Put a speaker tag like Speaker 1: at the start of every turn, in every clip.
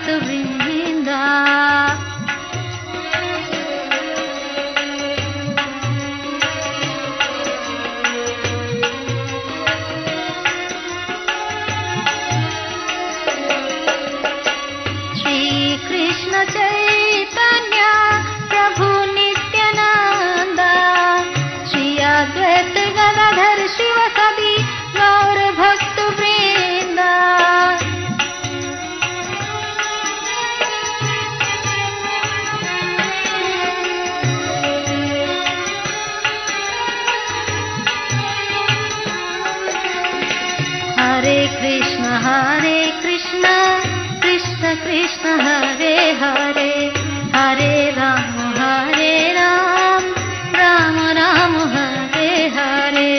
Speaker 1: भक्त वृंदा। श्री कृष्ण चैतन्य प्रभु नित्यानंद, श्री अद्वैत गदाधर शिव सदी गौर भक्त वृंदा। हरे कृष्ण कृष्ण कृष्ण हरे हरे, हरे राम राम राम हरे हरे।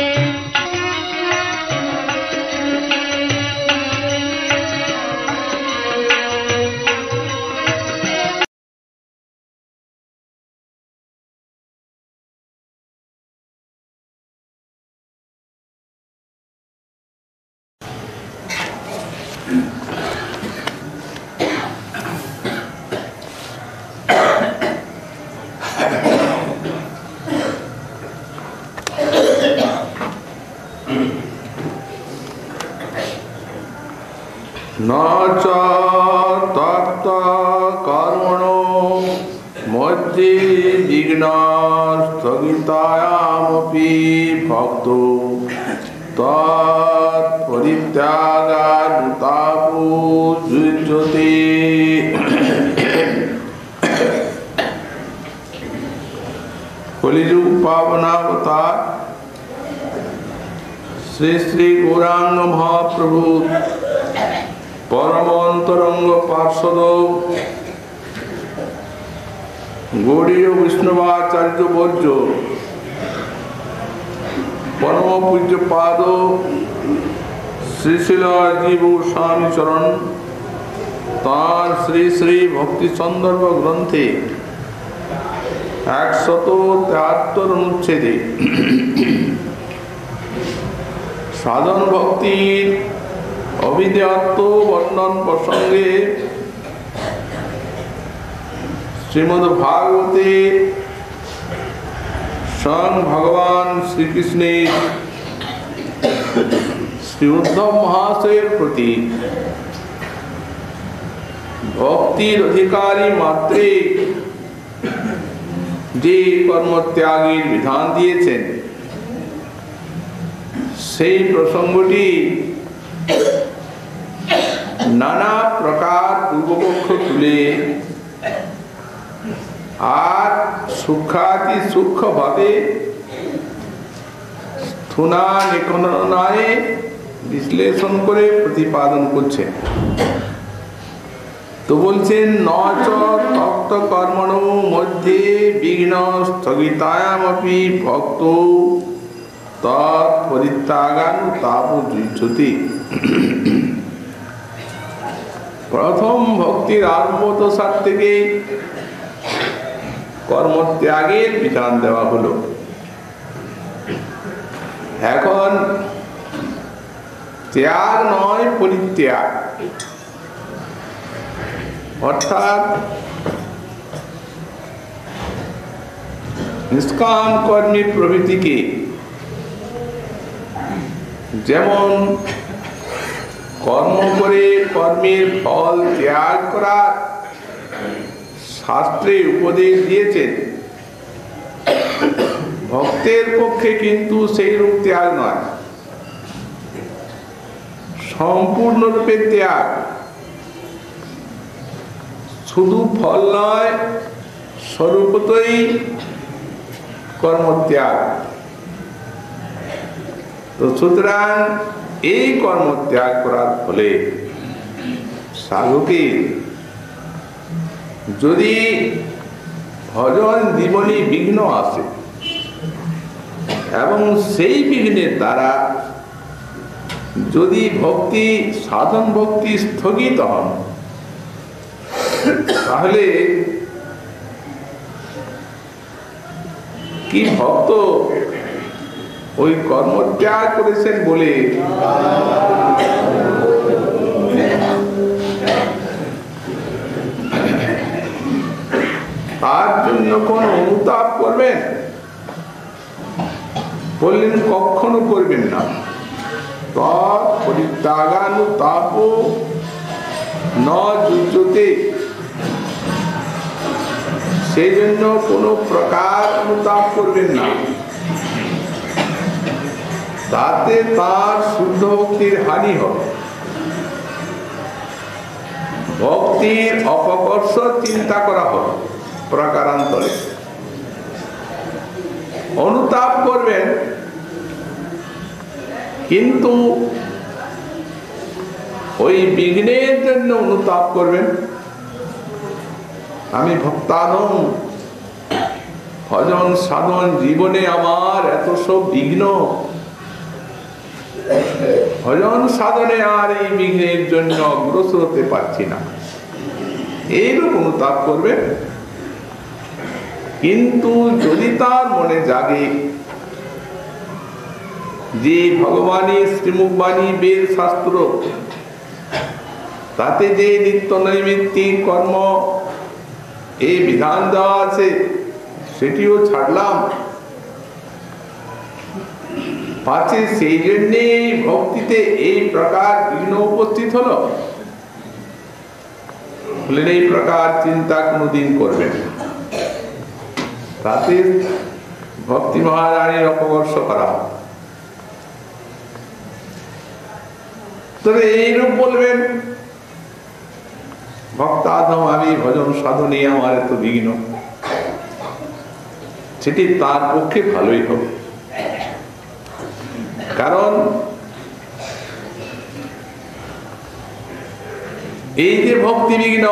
Speaker 2: न च तत् कर्मणो मध्ये विघ्नस्थगितायामपि भक्तो तत्परित्यागानुतापो युज्यते। कलिजुग पावनावतार श्री श्री गौरांग महाप्रभु परम अंतरंग पार्षद गौड़ीय वैष्णवाचार्य वर्य परम पूज्य पाद श्री श्रील जीव स्वामी चरण तार श्री श्री भक्ति संदर्भ ग्रंथे 173 अनुच्छेदे साधन भक्ति अभिध्यात्म वर्णन प्रसंगे श्रीमद् भागवते स्वयं भगवान श्री कृष्ण श्री उद्धव महाशय प्रति भक्तिर अधिकारी मात्रे जे कर्म त्यागेर विधान दिएছেন সেই প্রসঙ্গটি नाना प्रकार पूर्वपक्ष तुले আর সুখাতি সূক্ষ্ম ভাবে স্থূলা নিকননায় বিশ্লেষণ করে প্রতিপাদন করছেন। তো বলছেন নচ তপ্ত কর্মণো মধ্যে বিঘ্ন স্থগিতায়ামপি ভক্তো তৎ পরিত্যাগানুতাপো যুজ্যতে। प्रथम भक्तिर आरम्भदशा থেকে কর্ম ত্যাগের বিধান দেওয়া হলো। এখন ত্যাগ নয় পরিত্যাগ, অর্থাৎ নিষ্কাম কর্মী প্রভৃতিকে যেমন কর্ম করে কর্মের ফল ত্যাগ করার শাস্ত্রে উপদেশ দিয়েছেন, ভক্তের পক্ষে কিন্তু সেই রূপ ত্যাগ নয়, সম্পূর্ণরূপে ত্যাগ। শুধু ফল নয়, স্বরূপতই কর্মত্যাগ। তো সুতরাং এই কর্ম ত্যাগ করার ফলে সাধকের যদি ভজন জীবনে বিঘ্ন আসে এবং সেই বিঘ্নের দ্বারা যদি ভক্তি সাধন ভক্তি স্থগিত হন, তাহলে কি ভক্ত ওই কর্ম ত্যাগ করেছেন বলে তার জন্য কোন অনুতাপ করবেন? বললেন কখনো করবেন না। পরিত্যাগানুতাপ ন যুজ্যতে, সেই জন্য কোন প্রকার অনুতাপ করবেন না। তাতে তার শুদ্ধ ভক্তির হানি হবে। ভক্তির অপকর্ষ চিন্তা করা হবে প্রকারান্তরে। অনুতাপ করবেন, কিন্তু ওই বিঘ্নের জন্য অনুতাপ করবেন। আমি ভক্তাদম, ভজন সাধন জীবনে আমার এত সব বিঘ্ন, ভজন সাধনে আর এই বিঘ্নের জন্য অগ্রসর হতে পারছি না, এইরূপ অনুতাপ করবেন। কিন্তু যদি তার মনে জাগে যে ভগবানের শ্রীমুখবাণী বেদ শাস্ত্র, তাতে যে নিত্য নৈমিত্তিক কর্ম এই বিধান দেওয়া আছে সেটিও ছাড়লাম, পাছে সেই জন্যে ভক্তিতে এই প্রকার বিঘ্ন উপস্থিত হলো, বললেন এই প্রকার চিন্তা কোনদিন করবেন না। তাতে ভক্তি মহারানীর অপকর্ষ করা। তবে এইরূপ বলবেন, ভক্তাধম আমি ভজন সাধনে আমার এত বিঘ্ন, সেটি তার পক্ষে ভালোই হবে। কারণ এই যে ভক্তি বিঘ্ন,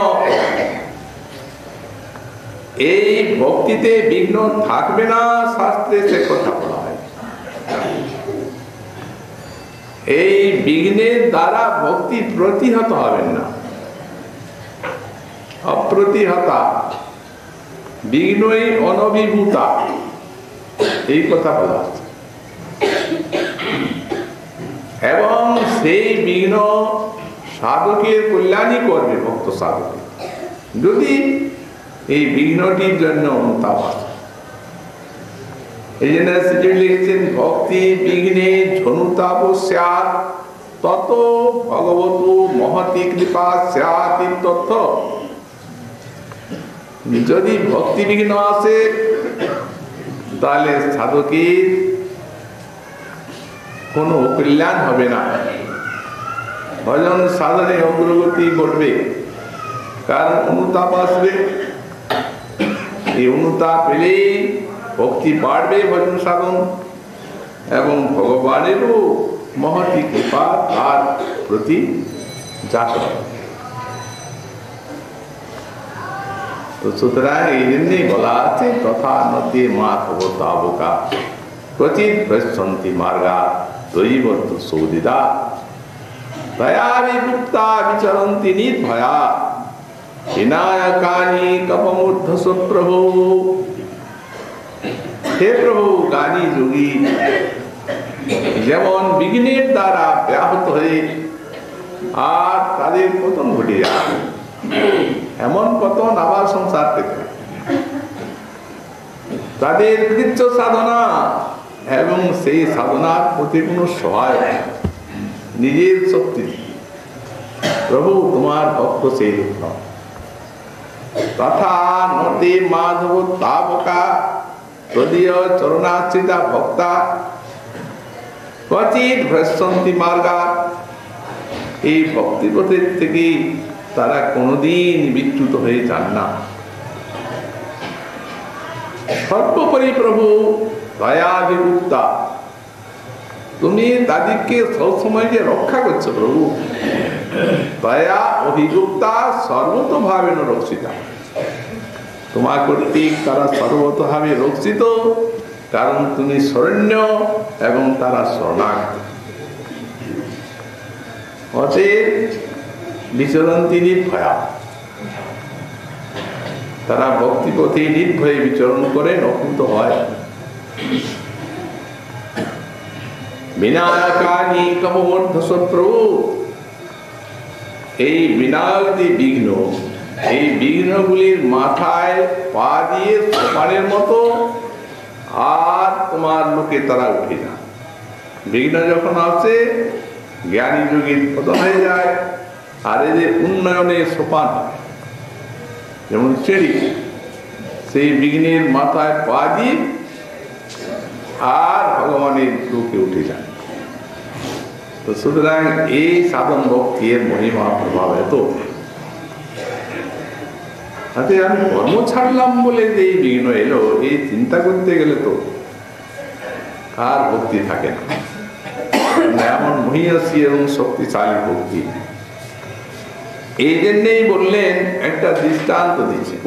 Speaker 2: এই ভক্তিতে বিঘ্ন থাকবে না শাস্ত্রে সে কথা বলা হয়। এই বিঘ্নের দ্বারা ভক্তি প্রতিহত হবেন না, অপ্রতিহতা, বিঘ্নই অনভিভূতা, এই কথা বলা হচ্ছে। এবং সেই বিঘ্ন সাধকের কল্যাণই করবে, ভক্ত সাধক যদি এই বিঘ্নটির জন্য অনুতাপ আছে। এই জন্য লিখছেন ভক্তি বিঘ্নে ঝনুতাপ স্যাৎ তত ভগবতু মহতি কৃপা স্যাৎ তথ্য। যদি ভক্তি বিঘ্ন আসে তাহলে সাধকের কোনো কল্যাণ হবে না, ভজন সাধনে অগ্রগতি ঘটবে। কারণ অনুতাপ আসবে, এই অনুতাপ এলেই ভক্তি বাড়বে, ভজন সাধন এবং ভগবানেরও মহতি কৃপা তার প্রতি জাগ্রত। তো সুতরাং এই জন্যই বলা আছে তথা নদী মা খবরতাবকা ক্বচিৎ ভ্রষ্টন্তি মার্গা দৈবত সৌদিদা দয়া বিগুপ্তা বিচরন্তি নির্ভয়া বিনায়কানি কপমূর্ধস প্রভু। হে প্রভু, জ্ঞানী যোগী যেমন বিঘ্নের দ্বারা ব্যাহত হয়ে আর তাদের পতন ঘটে যায়, এমন পতন আবার সংসার পেতে তাদের কৃচ্ছ সাধনা এবং সেই সাধনার প্রতি কোনো সহায় নিজের শক্তি। প্রভু তোমার ভক্ত সেই রূপ নয়। তথা নদী মাধব তাবকা তদীয় চরণাশ্রিতা ভক্তা ক্বচিৎ ভ্রষ্টন্তি মার্গা। এই ভক্তিপথের থেকে তারা কোনোদিন বিচ্যুত হয়ে যান না। সর্বোপরি প্রভু দয়াভিভুক্তা, তুমি তাদেরকে সবসময় যে রক্ষা করছো প্রভু। দয়া অভিযুক্তা সর্বতভাবে রক্ষিতা, তোমার কর্তৃক তারা সর্বতভাবে রক্ষিত, কারণ তুমি শরণ্য এবং তারা শরণাগত। অতএব বিচরন্তি নির্ভয়া, তারা ভক্তিপথে নির্ভয়ে বিচরণ করে নকুত হয়। বিনায়কানি কপমূর্ধস প্রভু, এই বিনায়ক বিঘ্ন এই বিঘ্নগুলির মাথায় পা দিয়ে সোপানের মতো আর তোমার লোকে তারা উঠে যান। বিঘ্ন যখন আসে জ্ঞানী যোগীর পতন হয়ে যায়, আর এই যে উন্নয়নের সোপান হয় যেমন চেরি, সেই বিঘ্নের মাথায় পা দিয়ে আর ভগবানের লোকে উঠে যান। তো সুতরাং এই সাধন ভক্তির মহিমা প্রভাব এত। আমি কর্ম ছাড়লাম বলে যে এই বিঘ্ন এলো, এই চিন্তা করতে গেলে তো আর ভক্তি থাকে না। এমন মহিষী এবং শক্তিশালী ভক্তি। এই জন্যেই বললেন, একটা দৃষ্টান্ত দিচ্ছেন।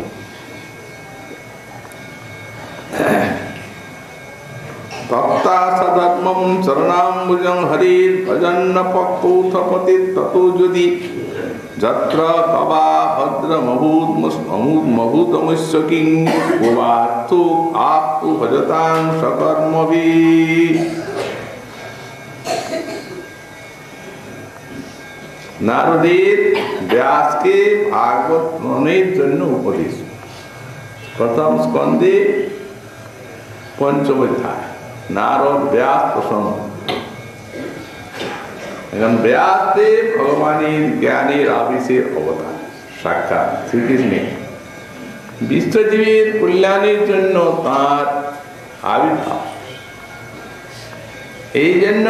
Speaker 2: তত্তা সদর্মম চরণাম্বুজং হরির ভজন্ন পক্কৌথপতি ততো যদি যত্র তবা ভদ্র মভূতমস্য কিং ভুবার্থু আপু ভজতাং সকর্মভিঃ। নারদের ব্যাসকে ভাগবত মনের জন্য উপদেশ, প্রথম স্কন্ধে পঞ্চম অধ্যায়, নারদ ব্যাস প্রসঙ্গ। এখন ব্যাসদেব ভগবানের জ্ঞানের আবিষের অবতার, সাক্ষাৎ শ্রীকৃষ্ণের বিশ্বজীবের কল্যাণের জন্য তাঁর আবির্ভাব। এই জন্য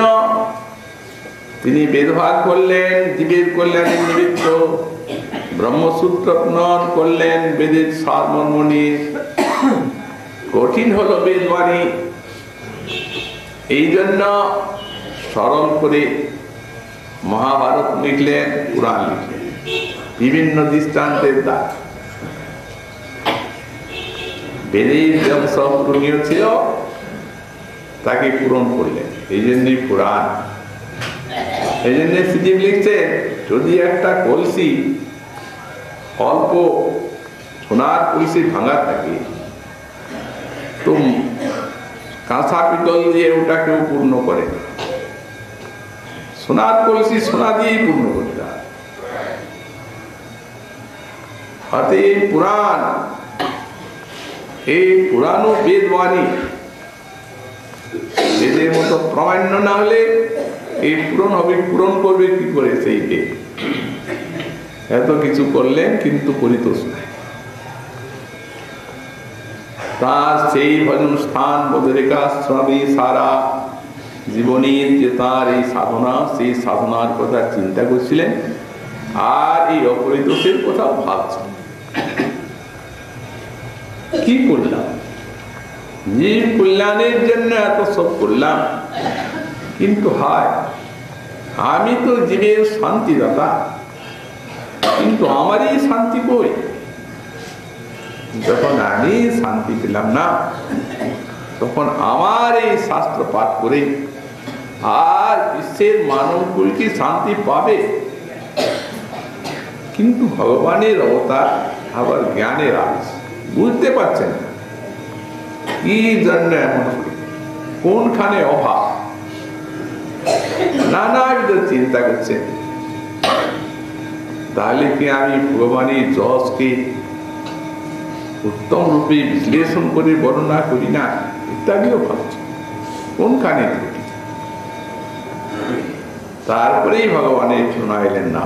Speaker 2: তিনি বেদভাগ করলেন জীবের কল্যাণের নিমিত্ত, ব্রহ্মসূত্র প্রণয়ন করলেন বেদের সারমর্ম নিয়ে। কঠিন হলো বেদবাণী, এই জন্য সরল করে মহাভারত লিখলেন, পুরাণ লিখলেন বিভিন্ন দৃষ্টান্তের দ্বারা। বেদের যেমন সব পূরণীয় ছিল তাকে পূরণ করলেন, এই জন্যই পুরাণ। এই জন্য শ্রীজীব লিখছেন, যদি একটা কলসি অল্প সোনার কলসি ভাঙা থাকে তো কাঁচা পিতল দিয়ে ওটা কেউ পূর্ণ করে না, সোনার কলসি সোনা দিয়েই পূর্ণ করতে হয়। হাতে এই পুরাণ, এই পুরানো বেদবাণী, বেদের মতো প্রামাণ্য না হলে এই পূরণ হবে, পূরণ করবে কি করে সেই বেদ? এত কিছু করলেন কিন্তু পরিতোষ নাই। তার সেই ভজন স্থান বদরিকাশ্রমে সারা জীবনের যে তার এই সাধনা, সেই সাধনার কথা চিন্তা করছিলেন আর এই অপরিতোষের কথা ভাবছেন। কি করলাম, জীব কল্যাণের জন্য এত সব করলাম, কিন্তু হায় আমি তো জীবের শান্তিদাতা, কিন্তু আমারই শান্তি কই? যখন আমি শান্তি পেলাম না, তখন আমার এই শাস্ত্র পাঠ করে আর বিশ্বের মানবকুল কি শান্তি পাবে? কিন্তু ভগবানের অবতার, আবার জ্ঞানের আদেশ, বুঝতে পারছেন না কি জন্য এমন, কোনখানে অভাব, নানাবিধ চিন্তা করছেন। তাহলে কি আমি ভগবানের যশকে উত্তম রূপে বিশ্লেষণ করে বর্ণনা করি না, ইত্যাদিও ভাবছি, কোনখানে ত্রুটি? তারপরেই ভগবানের শোনাইলেন না,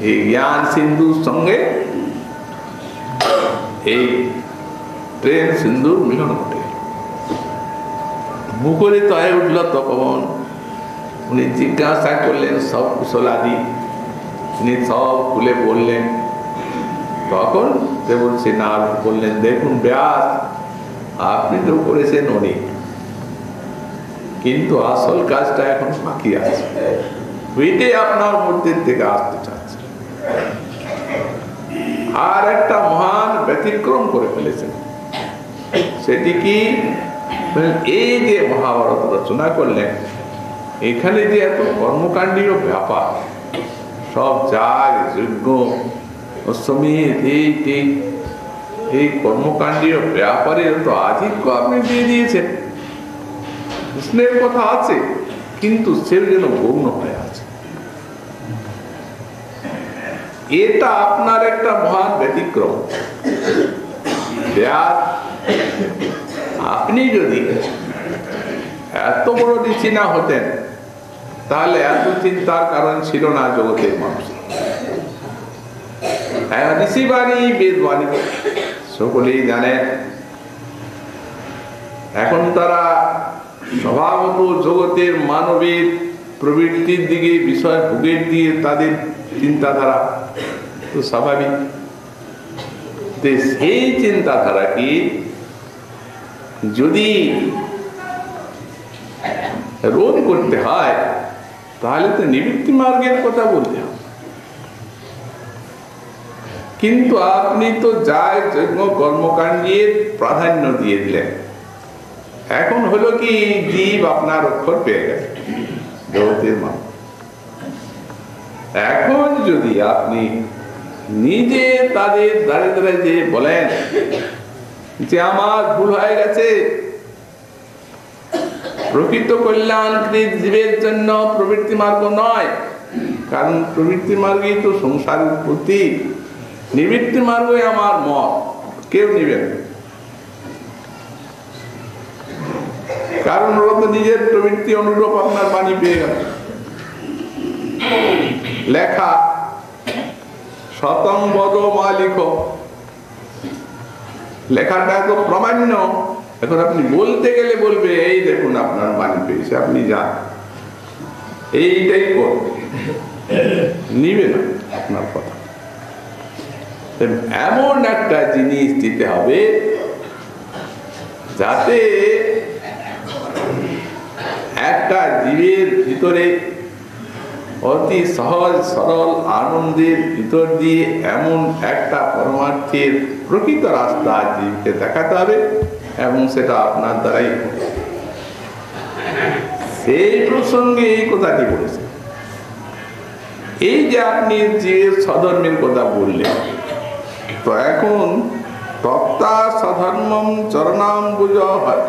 Speaker 2: এই জ্ঞান সিন্ধুর সঙ্গে এই প্রেম সিন্ধুর মিলন ঘটে, মুখরিত হয়ে উঠল। তখন উনি জিজ্ঞাসা করলেন সব কুশলাদি, তিনি সব খুলে বললেন। তখন দেবর্ষি নারদ বললেন, দেখুন ব্যাস, আপনি তো করেছেন অনেক, কিন্তু আসল কাজটা এখন বাকি আছে, ওইটাই আপনার মধ্যে থেকে আসতে চাচ্ছে। আর একটা মহান ব্যতিক্রম করে ফেলেছেন, সেটি কি? এই যে মহাভারত রচনা করলেন, এখানে যে এত কর্মকাণ্ডীয় ব্যাপার, সব যাগ যজ্ঞ অশ্বমেধ, এই কর্মকাণ্ডীয় ব্যাপারের তো আধিক্য আপনি দিয়ে দিয়েছেন। কৃষ্ণের কথা আছে, কিন্তু সে যেন গৌণ হয়ে আছে। এটা আপনার একটা মহান ব্যতিক্রম। আপনি যদি এত বড় ঋষি না হতেন তাহলে এত চিন্তার কারণ ছিল না জগতের মানুষ। ঋষিবাণী বেদবাণী সকলেই জানেন। এখন তারা স্বভাবত জগতের মানবের প্রবৃত্তির দিকে, বিষয় ভোগের দিয়ে তাদের চিন্তাধারা তো স্বাভাবিক। সেই চিন্তাধারাকে যদি রোধ করতে হয় তাহলে তো নিবৃত্তি মার্গের কথা বলতে হবে। কিন্তু আপনি তো যাই যজ্ঞ কর্মকাণ্ডের প্রাধান্য দিয়ে দিলেন। এখন হলো কি, জীব আপনার অক্ষর পেয়ে গেছে জগতের মানুষ। এখন যদি আপনি নিজে তাদের দাঁড়িয়ে দাঁড়িয়ে যে বলেন যে আমার ভুল হয়ে গেছে, প্রকৃত কল্যাণকৃত জীবের জন্য প্রবৃত্তি মার্গ নয়, কারণ প্রবৃত্তি মার্গই তো সংসার উৎপত্তি, নিবৃত্তি মার্গই আমার মত, কেউ নিবেন। কারণ ওরা তো নিজের প্রবৃত্তি অনুরূপ আপনার বাণী পেয়ে গেল। লেখা শতং বদ মা লিখো, লেখাটা তো প্রামাণ্য। এখন আপনি বলতে গেলে বলবে এই দেখুন আপনার বাণী পেয়েছে, আপনি যান, এইটাই করবে, নিবে না আপনার কথা। এমন একটা জিনিস দিতে হবে যাতে একটা জীবের ভিতরে অতি সহজ সরল আনন্দের ভিতর দিয়ে এমন একটা পরমার্থের প্রকৃত রাস্তা জীবকে দেখাতে হবে, এবং সেটা আপনার দ্বারাই হবে। সেই প্রসঙ্গে এই কথাটি বলেছে। এই যে আপনি যে স্বধর্মের কথা বললেন, তো এখন তক্তা স্বধর্মম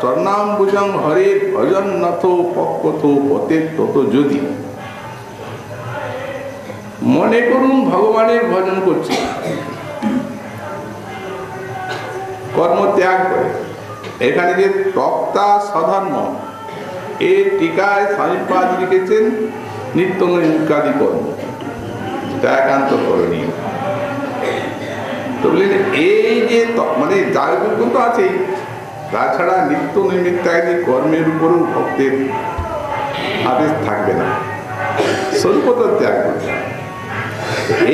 Speaker 2: চরণাম্বুজং হরে ভজন নথ পক্কথ পতে তত। যদি মনে করুন ভগবানের ভজন করছি, কর্ম ত্যাগ করে, এখানে যে তক্তা স্বধর্ম, এই টিকায় স্বামীপাদ লিখেছেন নিত্য নৈমিত্তিকাদি কর্ম, এটা একান্ত করণীয়। তো বললেন এই যে মানে যাগযজ্ঞ তো আছেই, তাছাড়া নিত্য নৈমিত্তিকাদি কর্মের উপরও ভক্তের আদেশ থাকবে না, স্বল্পত ত্যাগ করবে।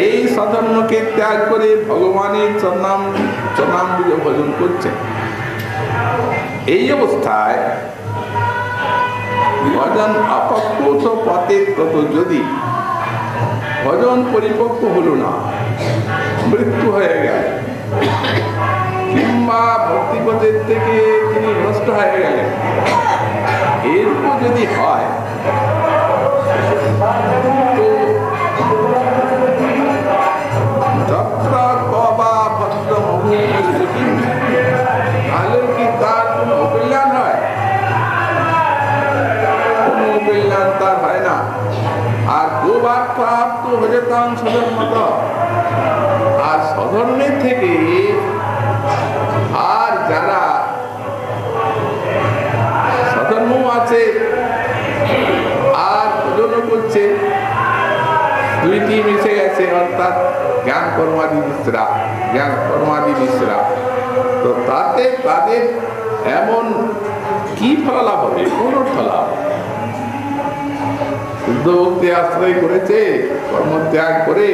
Speaker 2: এই স্বধর্মকে ত্যাগ করে ভগবানের চরণাম্বুজ ভজন করছেন। এই অবস্থায় ভজন অপক্ষ পথে তত। যদি ভজন পরিপক্ক হলো না, মৃত্যু হয়ে গেল, কিংবা ভক্তিপথের থেকে তিনি নষ্ট হয়ে গেলেন, এরকম যদি হয় তো তাহলে কি তার কোনো কল্যাণ হয়? কোনো কল্যাণ তার হয় না। আর দুবার প্রাপ্ত হয়ে যেতাম স্বধর্মত, আর স্বধর্মের থেকে আর যারা স্বধর্ম আছে আর ভজন করছে, দুইটি মিশে গেছে, অর্থাৎ জ্ঞান কর্মাদি মিশ্রা, জ্ঞান কর্মাদি মিশ্রা। তো তাতে তাদের এমন কি ফলালাভ হবে? কোন ফলাভ? শুদ্ধ ভক্তি আশ্রয় করেছে, কর্মত্যাগ করে,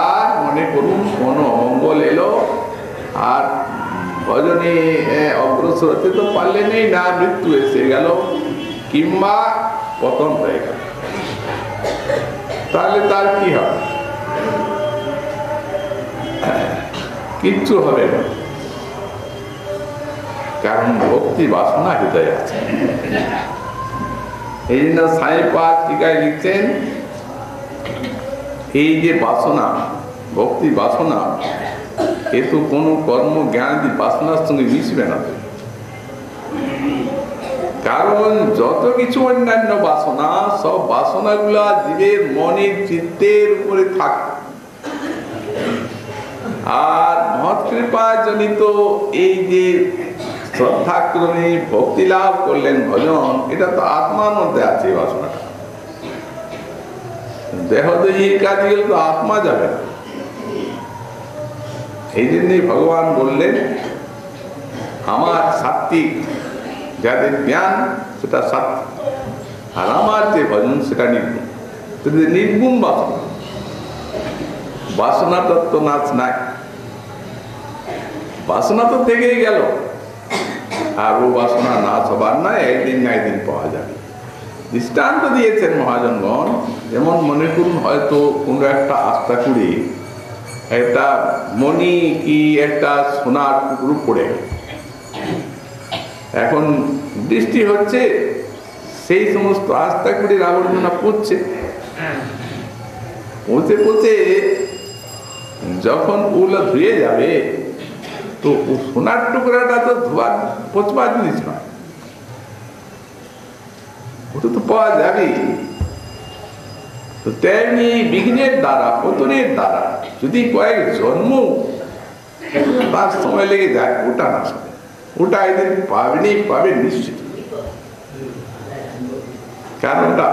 Speaker 2: আর মনে করুন কোন মঙ্গল এলো আর ভজনে অগ্রসর হতে তো পারলেনই না, মৃত্যু এসে গেল কিংবা পতন হয়ে গেল, তাহলে তার কি হবে? কিচ্ছু হবে না, কারণ ভক্তি বাসনা হৃদয়ে আছে। এই জন্য সাইপাদ টিকায় লিখছেন এই যে বাসনা, ভক্তি বাসনা, এ তো কোনো কর্ম জ্ঞান বাসনার সঙ্গে মিশবে না। কারণ যত কিছু অন্যান্য বাসনা, সব বাসনাগুলা জীবের মনের চিত্তের উপরে থাকে, আর মহৎ কৃপা জনিত এই যে শ্রদ্ধাক্রমে ভক্তি লাভ করলেন ভজন, এটা তো আত্মার মধ্যে আছে বাসনাটা। দেহদেহীর কাজ গেলে তো আত্মা যাবে না। এই জন্যই ভগবান বললেন আমার সাত্বিক যাদের জ্ঞান সেটা সাত্বিক, আর আমার যে ভজন সেটা নির্গুণ। নির্গুণ বাসনা, বাসনা তত্ত্ব নাচ নাই, বাসনা তো থেকেই গেল, আর ও বাসনা নাচ হবার না, একদিন না একদিন পাওয়া যাবে। দৃষ্টান্ত দিয়েছেন মহাজনগণ। যেমন মনে করুন হয়তো কোনো একটা আস্থা কুড়ি একটা মণি কি একটা সোনার টুকরো পড়ে গেল, এখন বৃষ্টি হচ্ছে, সেই সমস্ত আস্থা কুড়ির আবর্জনা পড়ছে, পৌঁছে পৌঁছে যখন ওগুলো ধুয়ে যাবে তো সোনার টুকরাটা তো ধোয়ার পচবার জিনিস নয়, ওটা তো পাওয়া যাবে। তো তেমনি বিঘ্নের দ্বারা, পতনের দ্বারা যদি কয়েক জন্ম তার সময় লেগে যায়, ওটা না সবে, ওটা একদিন পাবেনি, পাবে নিশ্চিত। কারণ ওটা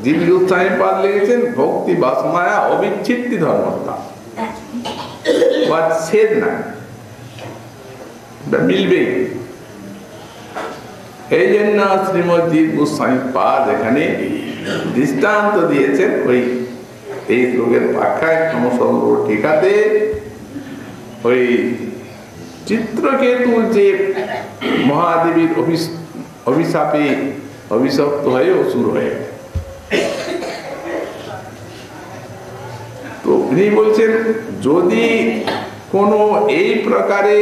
Speaker 2: যিনি উৎসাহী পাদ লেগেছেন ভক্তি বাসমায়া অবিচ্ছিন্ন ধর্মতা, ছেদ না, মিলবেই। এই জন্য শ্রীমদ্ গোস্বামী পাদ এখানে দৃষ্টান্ত দিয়েছেন ওই এই শ্লোকের ব্যাখ্যায় সমসর্গ টিকাতে। ওই চিত্রকেতু যে মহাদেবীর অভিশাপে অভিশপ্ত হয়ে অসুর হয়ে, তো উনি বলছেন যদি কোনো এই প্রকারে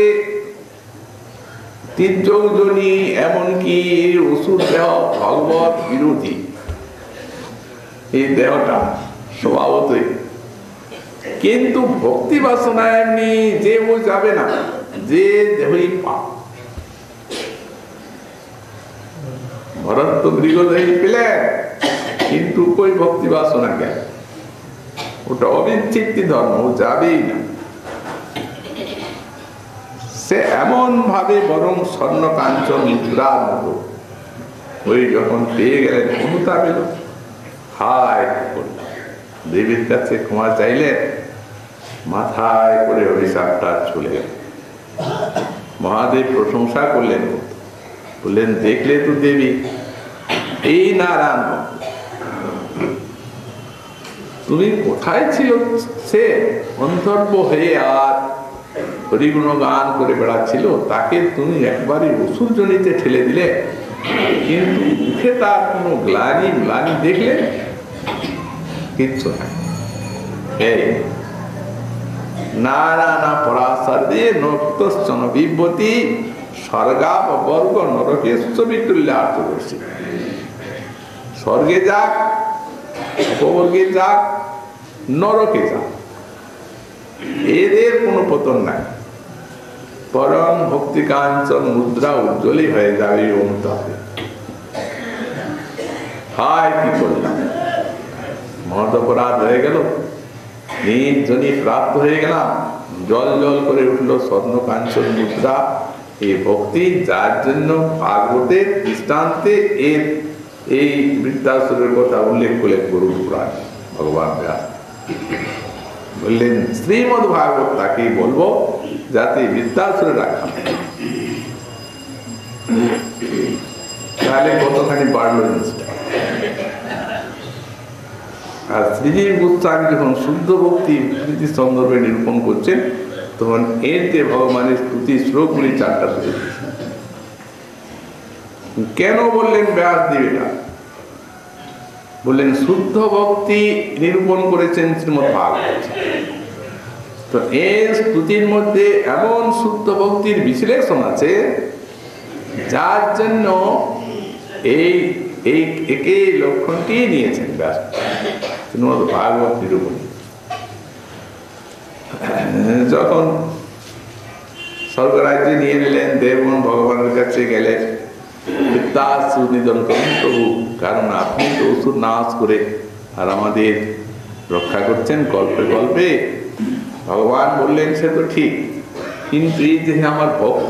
Speaker 2: তির্যকজনী এমনকি অসুর দেহ ভগবত বিরোধী, এই দেহটা স্বভাবতই, কিন্তু ভক্তি বাসনা এমনি যে ও যাবে না, যে দেহই পাপ। ভরত তো মৃগদেহী পেলেন, কিন্তু কই ভক্তি বাসনা গেল, ওটা অবিচ্ছিন্ন ধর্ম, ও যাবেই না। সে এমন ভাবে বরং স্বর্ণ কাঞ্চন মুদ্রার মতো ওই যখন পেয়ে গেলেন, অনুতাপ এলো, হায় করলাম, দেবীর কাছে ক্ষমা চাইলেন, মাথায় করে অভিশাপটা চলে গেল। মহাদেব প্রশংসা করলেন, বললেন দেখলে তো দেবী, এই নারায়ণ তুমি কোথায় ছিল? সে অন্তর্ব হয়ে আর হরিগুণ গান করে বেড়াচ্ছিল, তাকে তুমি একবারই অসুর জনিতে ঠেলে দিলে, কিন্তু মুখে তার কোনো গ্লানি ম্লানি দেখলে কিচ্ছু নাই। নারায়ণা পরাশর্দে নক্তশ্চন বিভ্যতি স্বর্গাপবর্গ নরকেশ্ব বিতুল্যার্থ করছি। স্বর্গে যাক, অপবর্গে যাক, নরকে যাক, এদের কোনো পতন নাই। পরম ভক্তি কাঞ্চন মুদ্রা উজ্জ্বলই হয়ে যাবে অনুতাপে। হায় কি করলাম, মহৎ অপরাধ হয়ে গেল, নিজ জনি প্রাপ্ত হয়ে গেলাম, জল জল করে উঠলো স্বর্ণ কাঞ্চন মুদ্রা। এই ভক্তি যার জন্য ভাগবতের দৃষ্টান্তে এর এই বৃত্তাসুরের কথা উল্লেখ করলেন গরুড় পুরাণ। ভগবান ব্যাস বললেন শ্রীমদ্ ভাগবত তাকেই বলবো যাতে বৃত্তাসুরে রাখা, তাহলে কতখানি বাড়লো জিনিসটা। আর শ্রীজীব গোস্বামী যখন শুদ্ধ ভক্তি প্রীতি সন্দর্ভে নিরূপণ করছেন, তখন এর যে ভগবানের স্তুতি শ্লোকগুলি চারটা তুলে দিয়েছেন। কেন বললেন ব্যাস দেবীরা? বললেন শুদ্ধ ভক্তি নিরূপণ করেছেন শ্রীমদ্ ভাগবত। তো এর স্তুতির মধ্যে এমন শুদ্ধ ভক্তির বিশ্লেষণ আছে যার জন্য এই একে লক্ষণটি নিয়েছেন ব্যাস শ্রীমদ্ ভাগবত নিরূপণ। যখন স্বর্গরাজ্যে নিয়ে নিলেন, দেবগণ ভগবানের কাছে গেলেন, নিধন করুন প্রভু, কারণ আপনি তো অসুর নাশ করে আর আমাদের রক্ষা করছেন কল্পে কল্পে, ভগবান বললেন সে তো ঠিক, কিন্তু এই যে আমার ভক্ত,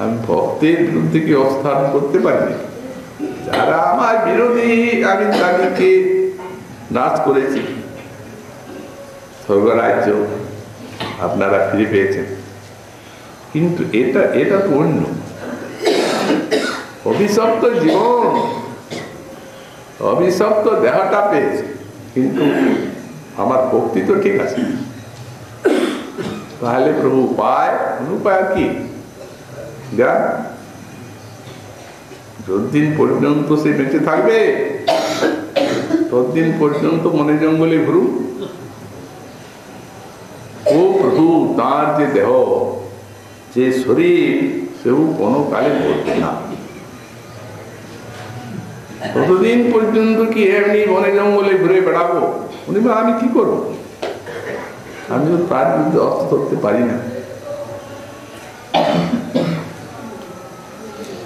Speaker 2: আমি ভক্তের বিরুদ্ধে কি অবস্থান করতে পারিনি? যারা আমার বিরোধী আমি তাদেরকে নাশ করেছি। স্বর্গরাজ্য আপনারা ফিরে পেয়েছেন, কিন্তু এটা তো অন্য অভিশপ্ত জীবন, অভিশপ্ত দেহটা পেয়েছে, কিন্তু আমার ভক্তি তো ঠিক আছে। তাহলে প্রভু অনুপায় কি? জ্ঞান। যতদিন পর্যন্ত সে বেঁচে থাকবে ততদিন পর্যন্ত মনে জঙ্গলে ঘুরুন। ও প্রভু, তার যে দেহ, যে শরীর, সেও কোনো কালে বলবে না। ততদিন পর্যন্ত কি এমনি বনে জঙ্গলে ঘুরে বেড়াবো? উনি বলে আমি কি করবো? আমি তো তার বিরুদ্ধে অস্ত্র ধরতে পারি না।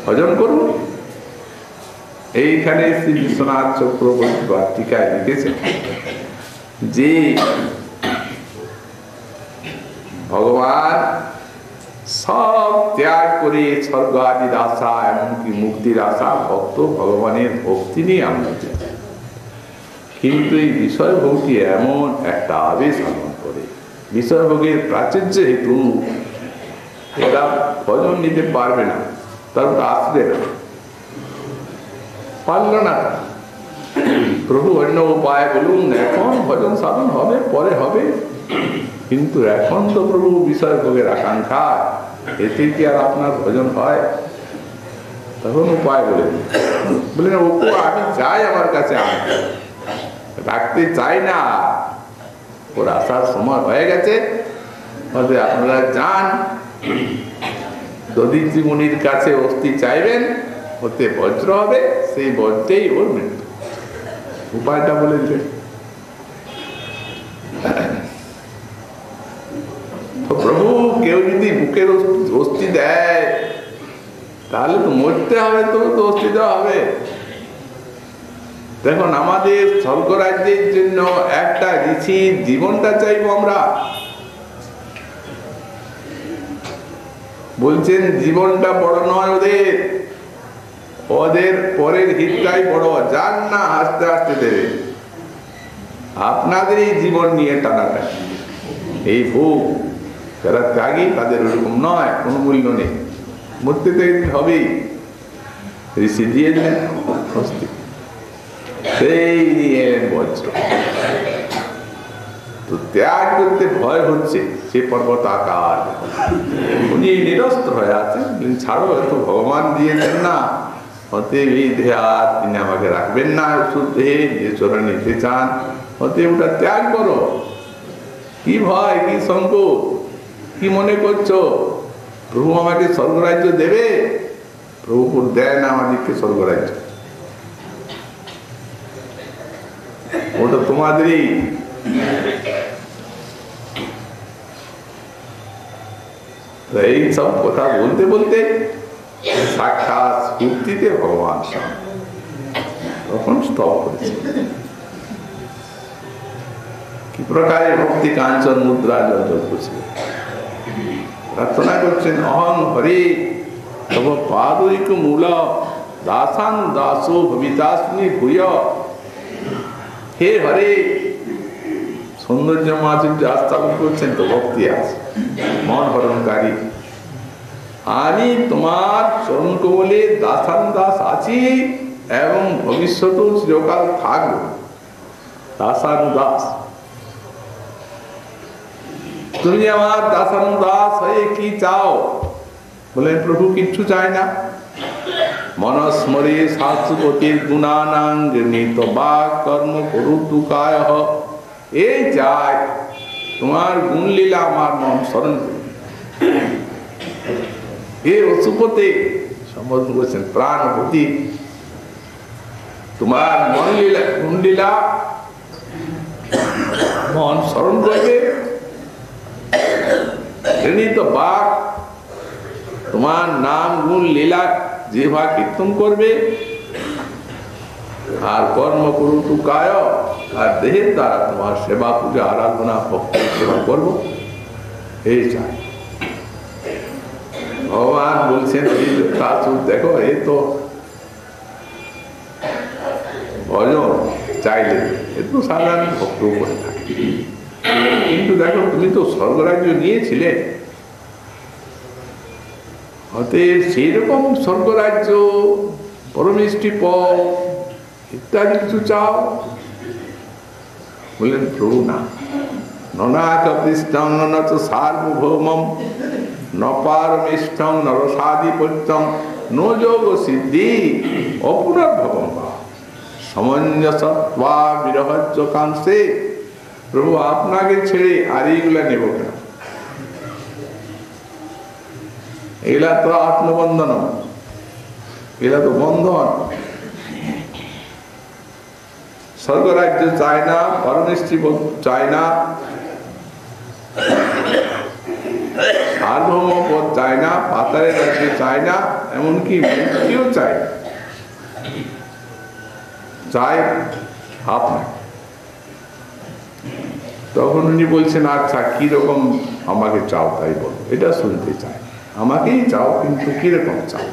Speaker 2: ভজন করুন। এইখানে শ্রী বিশ্বনাথ চক্রবর্তী বার্তিকায় লিখেছেন যে ভগবান সব ত্যাগ করে স্বর্গ আদির আশা, এমনকি মুক্তির আশা, ভক্ত ভগবানের ভক্তি নিয়ে আমরা চাই। কিন্তু এই বিষয়ভোগটি এমন একটা আবেশ আনন্দ করে, বিষয়ভোগের প্রাচুর্য হেতু এরা ভজন নিতে পারবে না, তারপর আসবে না, পারল না। প্রভু অন্য উপায় বলুন, এখন ভজন সাধন হবে, পরে হবে, কিন্তু এখন তো প্রভু বিষয় ভোগের আকাঙ্ক্ষা, এতে কি আর আপনার ভজন হয়? তখন উপায় বলেন, ওপো আমি চাই, আমার কাছে রাখতে চাই না, ওর আসার সময় হয়ে গেছে, আপনারা যান দধিচি মুনির কাছে অস্থি চাইবেন, ওতে বজ্র হবে, সেই বজ্রেই ওর মৃত্যু। উপায়টা বলে দিলেন। তো প্রভু কেউ যদি বুকের অস্থি দেয় তাহলে তো মরতে হবে, তবে তো অস্থি দেওয়া হবে। দেখুন, আমাদের স্বর্গরাজ্যের জন্য একটা ঋষির জীবনটা চাইবো আমরা। বলছেন জীবনটা বড় নয় ওদের, ওদের পরের হিতটাই বড়, যান না হাসতে হাসতে দেবে। আপনাদের এই জীবন নিয়ে টানাটা, এই ভোগ, যারা ত্যাগী তাদের ওরকম নয়, কোনো মূল্য নেই, মরতে তো হবেই। ঋষি দিয়ে দিলেন অস্থি, সেই নিয়ে বজ্র। তো ত্যাগ করতে ভয় হচ্ছে, সে পর্বত আকার, উনি নিরস্ত্র হয়ে আছেন, ছাড়ো, এত ভগবান দিয়েছেন না, অতএব এই দেহে আর তিনি আমাকে রাখবেন না, ওষুধ দেহে যে চরণে নিতে চান, অতএব ওটা ত্যাগ করো। কি ভয়, কি সংকোচ, কি মনে করছো প্রভু আমাকে স্বর্গরাজ্য দেবে? প্রভু দেয় না আমাদেরকে স্বর্গরাজ্য, ওটা তোমাদেরই। এই সব কথা বলতে বলতে সাক্ষাৎ স্ফূর্তিতে ভগবান তখন স্তব করেছে। কি প্রকারে ভক্তি কাঞ্চন মুদ্রা জল করছে, প্রার্থনা করছেন, অহং হরে তব পাদৈক মূল দাসান দাসো ভবিতাস্মি ভূয়। হে হরে, সৌন্দর্য মাধুর্য স্থাপন করছেন তো ভক্তি আছে, মন হরণকারী। আমি তোমার চরণ কমলে দাসান দাস আছি এবং ভবিষ্যতেও চিরকাল থাকবো দাসানুদাস। তুমি আমার দাসানুদাস হয়ে কি চাও? বলেন, প্রভু কিচ্ছু চাই না। মনস্মরে শাস্ত্রপতির গুণানাঙ্গ নিত বা কর্ম করু তুকায়, এই চাই তোমার গুণ লীলা আমার মন স্মরণ করুন। এ অসুপতে সম্বোধন করেছেন প্রাণপতি, তোমার মন লীলা, গুণ লীলা মন স্মরণ করবে। তো বাক তোমার নাম গুণ লীলা জিহ্বা কীর্তন করবে। আর কর্ম কুরুতু কায়, আর দেহের দ্বারা তোমার সেবা পূজা আরাধনা ভক্তি সেবা করবো, এই চাই। ভগবান বলছেন দেখো এ তো ভজন চাইলে এ তো সাধারণ ভক্ত করে থাকে, কিন্তু দেখো তুমি তো স্বর্গরাজ্য নিয়েছিলে, অতএব সেই রকম স্বর্গরাজ্য পরমিষ্টি পদ ইত্যাদি কিছু চাও? বললেন প্রভু না, ননাকৃষ্টং ন চ সার্বভৌমম ন পারমিষ্টং নরসাধিপত্যং ন যোগ সিদ্ধি অপুনর্ভবম বা সমঞ্জসত্বা বিরহজ্য কাংসে। প্রভু আপনাকে ছেড়ে আর এইগুলা নেব কেন? এগুলা তো আত্মবন্ধন, এগুলা তো বন্ধন। স্বর্গরাজ্য চায় না, পরমিষ্টি চায় না, সার্বভৌম পদ চায় না, পাতালের রাজ্য চায় না, এমনকি মুক্তিও চায় না, চায় আপনার। তখন উনি বলছেন আচ্ছা কিরকম আমাকে চাও তাই বলো, এটা শুনতে চাই, আমাকেই চাও কিন্তু কিরকম চাও?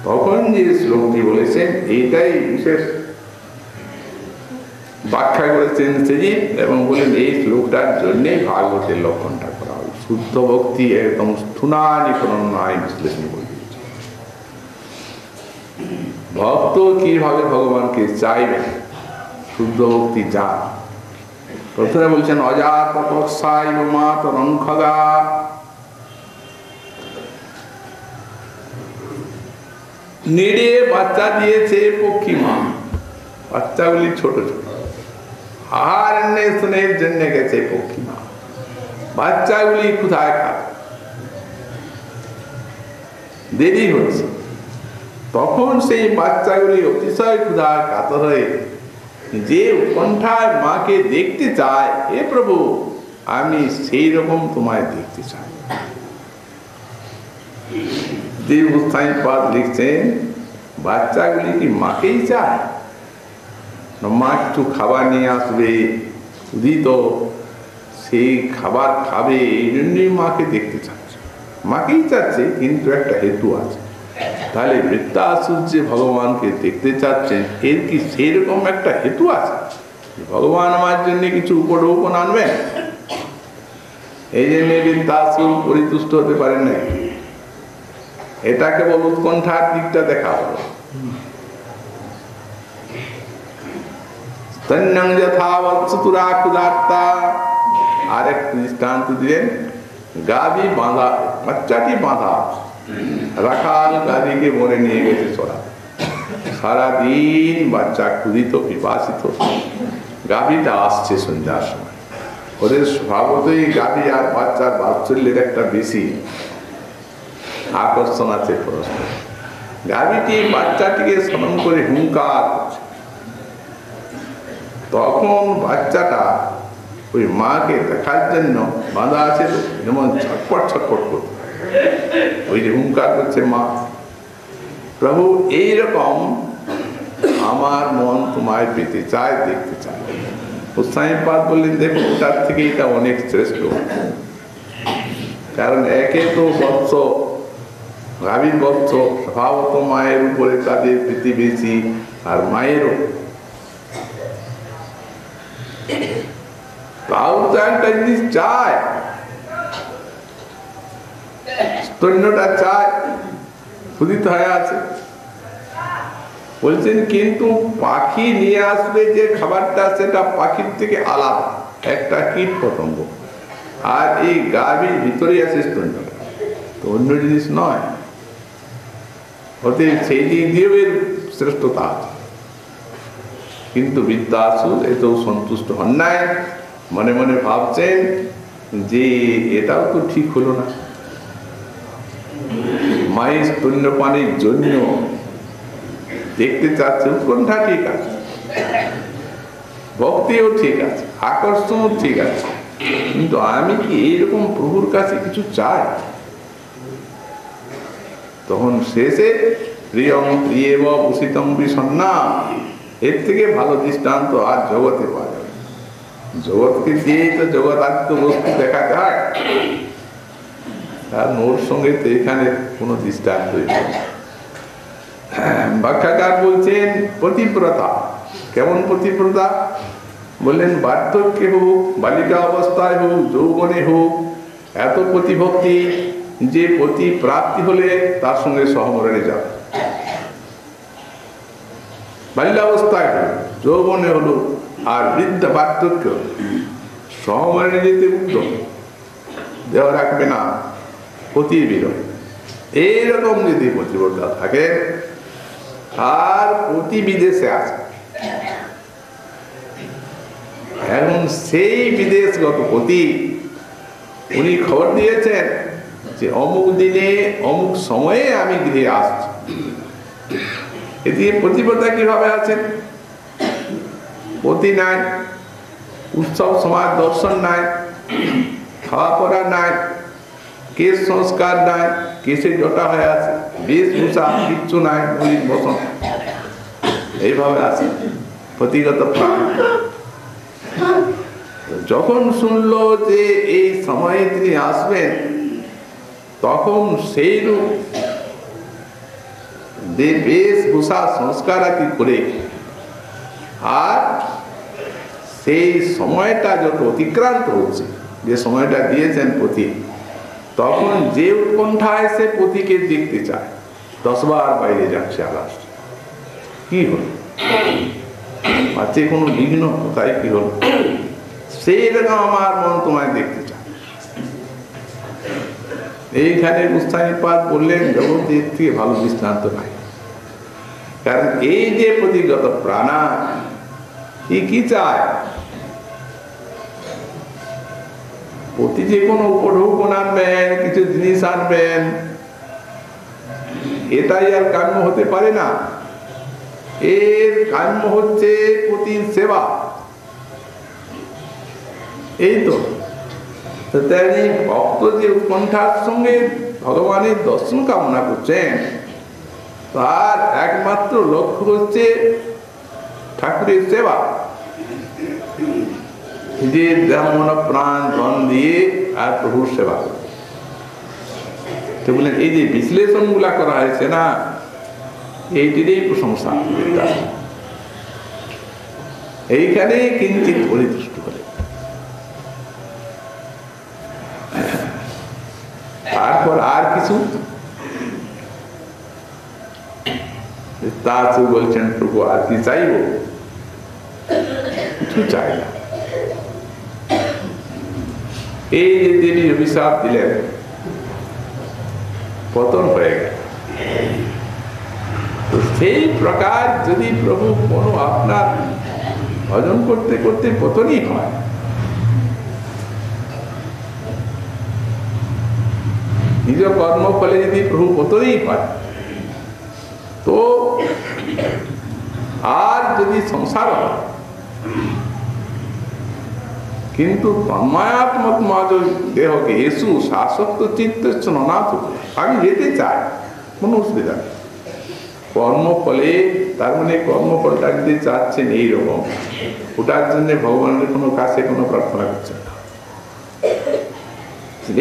Speaker 2: তখন যে শ্লোকটি বলেছেন এইটাই বিশেষ ব্যাখ্যা করেছেন শ্রীজীব, এবং বলেন এই শ্লোকটার জন্যেই ভাগবতের লক্ষণটা করা হয়। শুদ্ধ ভক্তি একদম স্থূনানিকরণায় বিশ্লেষণ করে দিয়েছে। ভক্ত কিভাবে ভগবানকে চাইবে, শুদ্ধ ভক্তি যা প্রথমে বলছেন অজাত তৎসাই মাত রংখগা, নিড়ে বাচ্চা দিয়েছে পক্ষী মা, বাচ্চাগুলি ছোট ছোট, আহার স্নেহের জন্য গেছে পক্ষী মা, বাচ্চাগুলি কোথায় খাবে, দেরি হচ্ছে। তখন সেই বাচ্চাগুলি অতিশয় ক্ষুধার কাতর হয়ে যে উৎকণ্ঠায় মাকে দেখতে চায়, এ প্রভু আমি সেই রকম তোমায় দেখতে চাই। লিখছেন বাচ্চাগুলি কি মাকেই চায়? মা কিছু খাবার নিয়ে আসবে, শুধু তো সেই খাবার খাবে, এই জন্যই মাকে দেখতে চাচ্ছে, মাকেই চাচ্ছে, কিন্তু একটা হেতু আছে। তাহলে বৃত্তাসুর যে ভগবানকে দেখতে চাচ্ছেন, এর কি সেরকম একটা হেতু আছে? ভগবান আমার জন্য কিছু উপঢৌকন আনবেন, এই জন্য বৃত্তাসুর পরিতুষ্ট হতে পারেন না। এটা কেবল উৎকণ্ঠার দিকটা দেখা হলো। আরেক দৃষ্টান্ত দিলেন, গাভী বাঁধা, বাচ্চাটি বাঁধা, রাখাল গাভীকে বনে নিয়ে গেছে চড়া, সারাদিন বাচ্চা ক্ষুধিত পিপাসিত, গাভীটা আসছে সন্ধ্যার সময়। ওদের স্বভাবতই গাভী আর বাচ্চার বাৎসল্যের একটা বেশি আকর্ষণ আছে পরস্পর। গাভীটি বাচ্চাটিকে স্মরণ করে হুঙ্কার করছে, তখন বাচ্চাটা ওই মাকে দেখার জন্য বাঁধা আছে, যেমন ছটপট ছটপট করতে, ওই যে হুঙ্কার করছে মা। প্রভু এইরকম আমার মন তোমায় পেতে চায়, দেখতে চায়। গোস্বামীপাদ বললেন দেখো ওটার থেকে এটা অনেক শ্রেষ্ঠ, কারণ একে তো বৎস, গাভীর বৎস স্বভাবত মায়ের উপরে তাদের প্রীতি বেশি, আর মায়েরও তাও তো একটা জিনিস চায়, স্তন্যটা চায়, ক্ষুধিত হয়ে আছে। বলছেন কিন্তু পাখি নিয়ে আসবে যে খাবারটা, সেটা পাখির থেকে আলাদা, একটা কীট পতঙ্গ, আর এই গাভীর ভিতরে আছে স্তন্যটা, তো অন্য জিনিস নয়। হতে সেই দিক দিয়েও এর শ্রেষ্ঠতা আছে। কিন্তু বৃত্তাসুর এতেও সন্তুষ্ট হন নাই, মনে মনে ভাবছেন যে এটাও তো ঠিক হলো না, মায়ের স্তন্যপানের জন্য দেখতে চাচ্ছে, উৎকণ্ঠা ঠিক আছে, ভক্তিও ঠিক আছে, আকর্ষণও ঠিক আছে, কিন্তু আমি কি এইরকম প্রভুর কাছে কিছু চাই? তখন শেষে প্রিয়ম প্রিয়েব উষিতম বিষণ্ণা, এর থেকে ভালো দৃষ্টান্ত আর জগতে পাওয়া যাবে। জগৎকে দিয়েই তো জগতাত্ম বস্তু দেখাতে হয়, আর ওর সঙ্গে তো এখানে কোনো দৃষ্টান্তই নেই। ব্যাখ্যাকার বলছেন পতিব্রতা। কেমন পতিব্রতা? বললেন বার্ধক্যে হোক, বালিকা অবস্থায় হোক, যৌবনে হোক, এত প্রতিভক্তি যে পতি প্রাপ্তি হলে তার সঙ্গে সহমরণে যাবে। বাল্যাবস্থায় হলো, যৌবনে হলো, আর বৃদ্ধ বার্ধক্য সহমরণে যেতে উত্তম, দেহ রাখবে না, পতির বিরোধী। এইরকম যদি প্রতিবদ্ধতা থাকে, আর পতি বিদেশে আছে, এখন সেই বিদেশগত পতি উনি খবর দিয়েছেন যে অমুক দিনে অমুক সময়ে আমি গৃহে আসছি। এদিকে প্রতিপদা কিভাবে আছেন? পতি নাই, উৎসব সমাজ দর্শন নাই, খাওয়া পড়া নাই, কেশ সংস্কার নাই, কেশে জটা হয়ে আছে, বেশভূষা কিচ্ছু নাই, মলিন বসন, এইভাবে আছে পতিগত প্রাণ। যখন শুনলো যে এই সময়ে তিনি আসবেন, তখন সেই রূপ বেশভূষা সংস্কার আদি করে, আর সেই সময়টা যত অতিক্রান্ত হচ্ছে, যে সময়টা দিয়েছেন পতি, তখন যে উৎকণ্ঠায় সে পতিকে দেখতে চায়, 10 বার বাইরে যাচ্ছে আলাস, কি হল, আছে কোনো বিঘ্ন, কোথায় কি হল, সেই রকম আমার মন তোমায় দেখতে চায়। এইখানে গোস্বামীপাদ বললেন জগতের থেকে ভালো দৃষ্টান্ত নাই। কারণ এই যে প্রতিগত প্রাণা কি চায়, প্রতি যে কোনো উপঢৌকন আনবেন, কিছু জিনিস আনবেন, এটাই আর কাম্য হতে পারে না। এর কাম্য হচ্ছে পতির সেবা। এই তো ভক্ত যে উৎকণ্ঠার সঙ্গে ভগবানের দর্শন কামনা করছেন, তার একমাত্র লক্ষ্য হচ্ছে ঠাকুরের সেবা, যে যেমন প্রাণ ধন দিয়ে আর প্রভুর সেবা করে। তো বলেন এই যে বিশ্লেষণ গুলা করা হয়েছে না, এইটিরই প্রশংসা, এইখানে কিঞ্চিত পরিতুষ্ট করে। তারপর আর কিছু তার বলছেন প্রভু আর কি চাইব, কিছু চাই না। এই যে দেবী অভিশাপ দিলেন, পতন হয়ে গেল। তো সেই প্রকার যদি প্রভু কোনো আপনার ভজন করতে করতে পতনই হয়, নিজ কর্ম ফলে যদি প্রভু পতনই হয়, তো আর যদি সংসার হয়, কিন্তু তন্ময়াত্মক মাঝ দেহকে এসু শাসক্ত চিত্ত ননাথ, আমি যেতে চাই, কোনো অসুবিধা নেই। কর্মফলে, তার মানে কর্মফলটা যদি চাচ্ছেন এইরকম, ওটার জন্য ভগবানের কোনো কাছে কোনো প্রার্থনা করছেন না।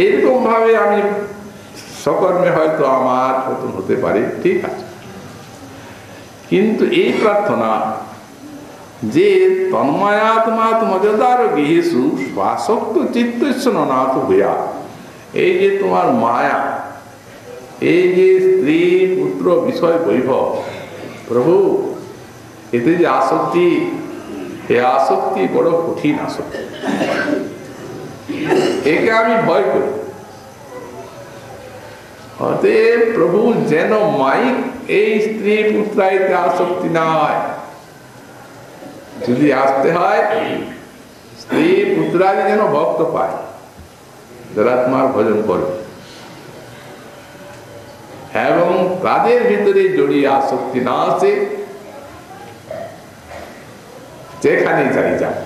Speaker 2: এইরকম ভাবে আমি সকর্মে হয়তো আমার পতন হতে পারে, ঠিক আছে, কিন্তু এই প্রার্থনা যে তন্ময়াত্মাত মজদার গৃহেষু শ্বাসক্ত চিত্তস্য ননাথ হইয়া, এই যে তোমার মায়া, এই যে স্ত্রী পুত্র বিষয় বৈভব, প্রভু এতে যে আসক্তি, এ আসক্তি বড় কঠিন আসক্তি, একে আমি ভয় করি। অতএব প্রভু যেন মাইক এই স্ত্রী পুত্রাইতে আসক্তি না হয়। যদি আসতে হয়, স্ত্রী পুত্রাদি যেন ভক্ত পায়, যারা তোমার ভজন করবে, এবং তাদের ভিতরে জড়িয়ে আসক্তি না আসে, যেখানে যাই যান,